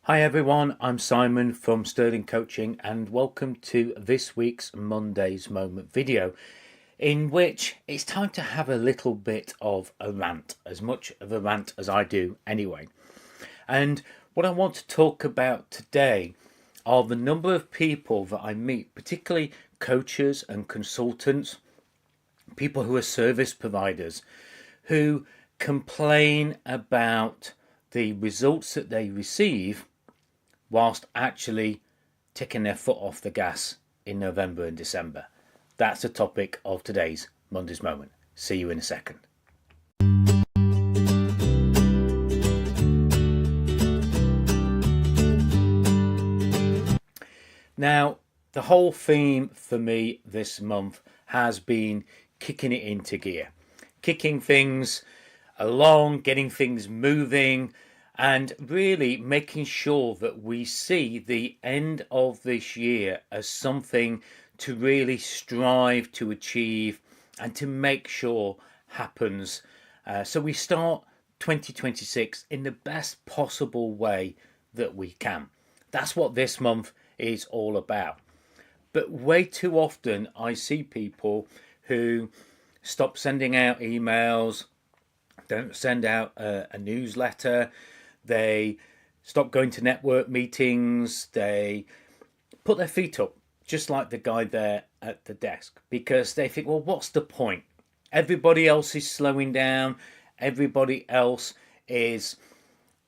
Hi everyone, I'm Simon from Sterling Coaching and welcome to this week's Monday's Moment video, in which it's time to have a little bit of a rant, as much of a rant as I do anyway. And what I want to talk about today are the number of people that I meet, particularly coaches and consultants, people who are service providers, who complain about the results that they receive whilst actually taking their foot off the gas in November and December. That's the topic of today's Monday's Moment. See you in a second. Now, the whole theme for me this month has been kicking it into gear, kicking things along, getting things moving, and really making sure that we see the end of this year as something to really strive to achieve and to make sure happens. So we start 2026 in the best possible way that we can. That's what this month is all about. But way too often I see people who stop sending out emails, don't send out a newsletter, they stop going to network meetings, they put their feet up, just like the guy there at the desk, because they think, well, what's the point? Everybody else is slowing down, everybody else is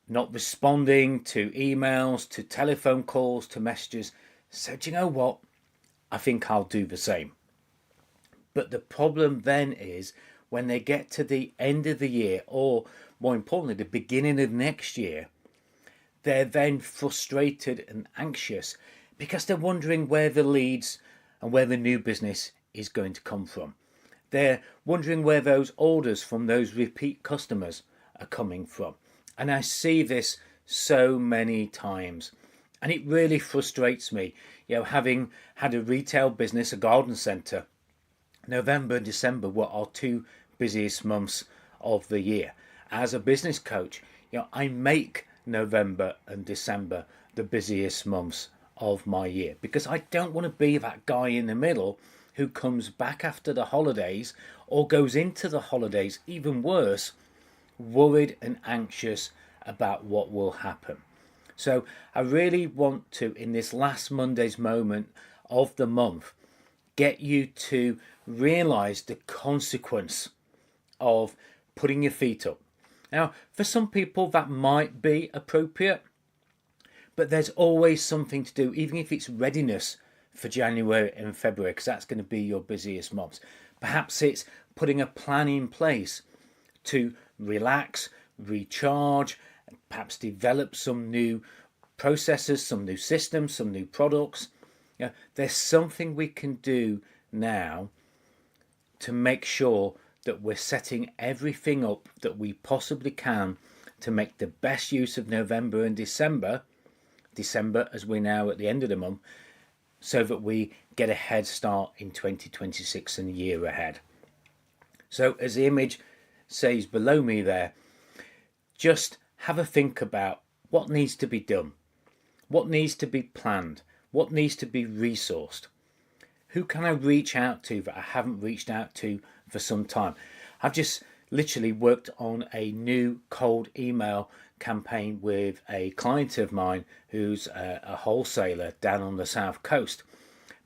not responding to emails, to telephone calls, to messages. So do you know what? I think I'll do the same. But the problem then is when they get to the end of the year, or more importantly, the beginning of next year, they're then frustrated and anxious because they're wondering where the leads and where the new business is going to come from. They're wondering where those orders from those repeat customers are coming from. And I see this so many times. And it really frustrates me. Having had a retail business, a garden centre, November and December were our two busiest months of the year. As a business coach, I make November and December the busiest months of my year because I don't want to be that guy in the middle who comes back after the holidays or goes into the holidays, even worse, worried and anxious about what will happen. So I really want to, in this last Monday's Moment of the month, get you to realize the consequence of putting your feet up. Now, for some people that might be appropriate, but there's always something to do, even if it's readiness for January and February, because that's going to be your busiest months. Perhaps it's putting a plan in place to relax, recharge, perhaps develop some new processes, some new systems, some new products. There's something we can do now to make sure that we're setting everything up that we possibly can to make the best use of November and December as we're now at the end of the month, so that we get a head start in 2026 and the year ahead. So as the image says below me there, just have a think about what needs to be done, what needs to be planned, what needs to be resourced. Who can I reach out to that I haven't reached out to for some time? I've just literally worked on a new cold email campaign with a client of mine who's a wholesaler down on the south coast,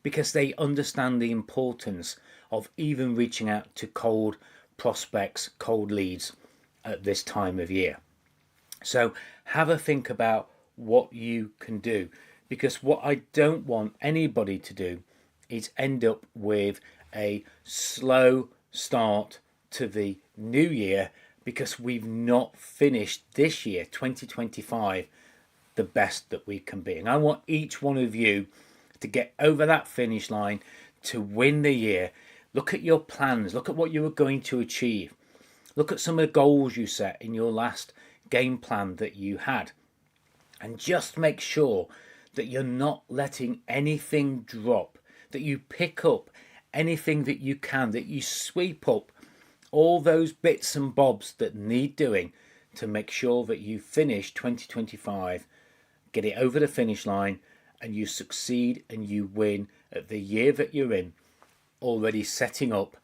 because they understand the importance of even reaching out to cold prospects, cold leads at this time of year. So have a think about what you can do, because what I don't want anybody to do is end up with a slow start to the new year because we've not finished this year, 2025, the best that we can be. And I want each one of you to get over that finish line, to win the year. Look at your plans, look at what you were going to achieve. Look at some of the goals you set in your last game plan that you had. And just make sure that you're not letting anything drop, that you pick up anything that you can, that you sweep up all those bits and bobs that need doing to make sure that you finish 2025 get it over the finish line, and you succeed and you win at the year that you're in, already setting up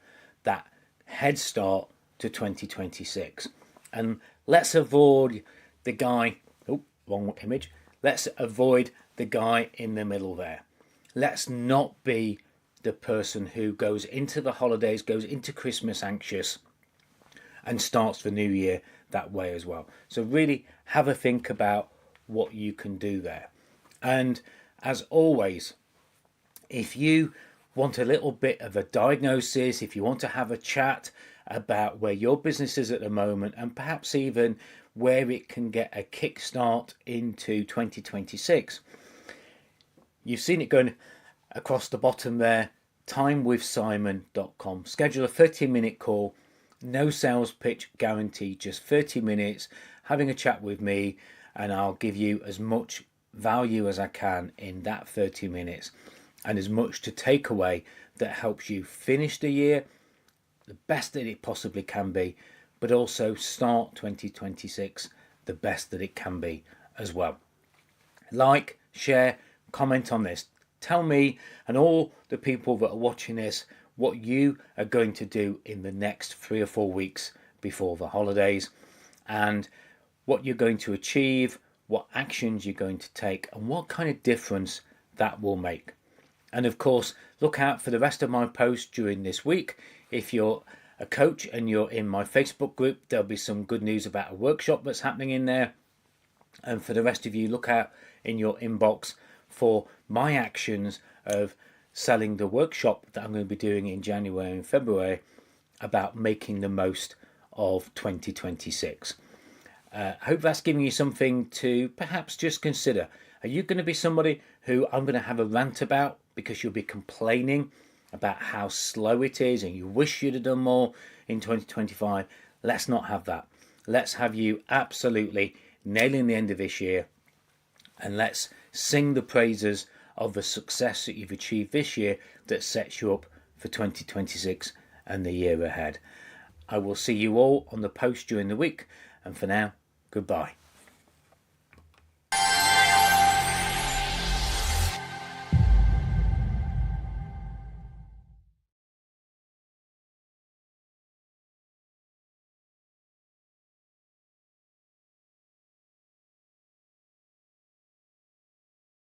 that head start to 2026. And let's avoid the guy, oh, wrong image, let's avoid the guy in the middle there. Let's not be the person who goes into the holidays, goes into Christmas anxious, and starts the new year that way as well. So really have a think about what you can do there. And as always, if you want a little bit of a diagnosis, if you want to have a chat about where your business is at the moment, and perhaps even where it can get a kickstart into 2026, you've seen it going across the bottom there, timewithsimon.com. Schedule a 30-minute call, no sales pitch guaranteed, just 30 minutes having a chat with me, and I'll give you as much value as I can in that 30 minutes and as much to take away that helps you finish the year the best that it possibly can be, but also start 2026 the best that it can be as well. Like, share, comment on this. Tell me and all the people that are watching this what you are going to do in the next 3 or 4 weeks before the holidays, and what you're going to achieve, what actions you're going to take, and what kind of difference that will make. And of course, look out for the rest of my posts during this week. If you're a coach and you're in my Facebook group, there'll be some good news about a workshop that's happening in there. And for the rest of you, look out in your inbox for my actions of selling the workshop that I'm going to be doing in January and February about making the most of 2026. I hope that's giving you something to perhaps just consider. Are you going to be somebody who I'm going to have a rant about because you'll be complaining about how slow it is and you wish you'd have done more in 2025? Let's not have that. Let's have you absolutely nailing the end of this year, and let's sing the praises of the success that you've achieved this year that sets you up for 2026 and the year ahead. I will see you all on the post during the week, and for now, goodbye.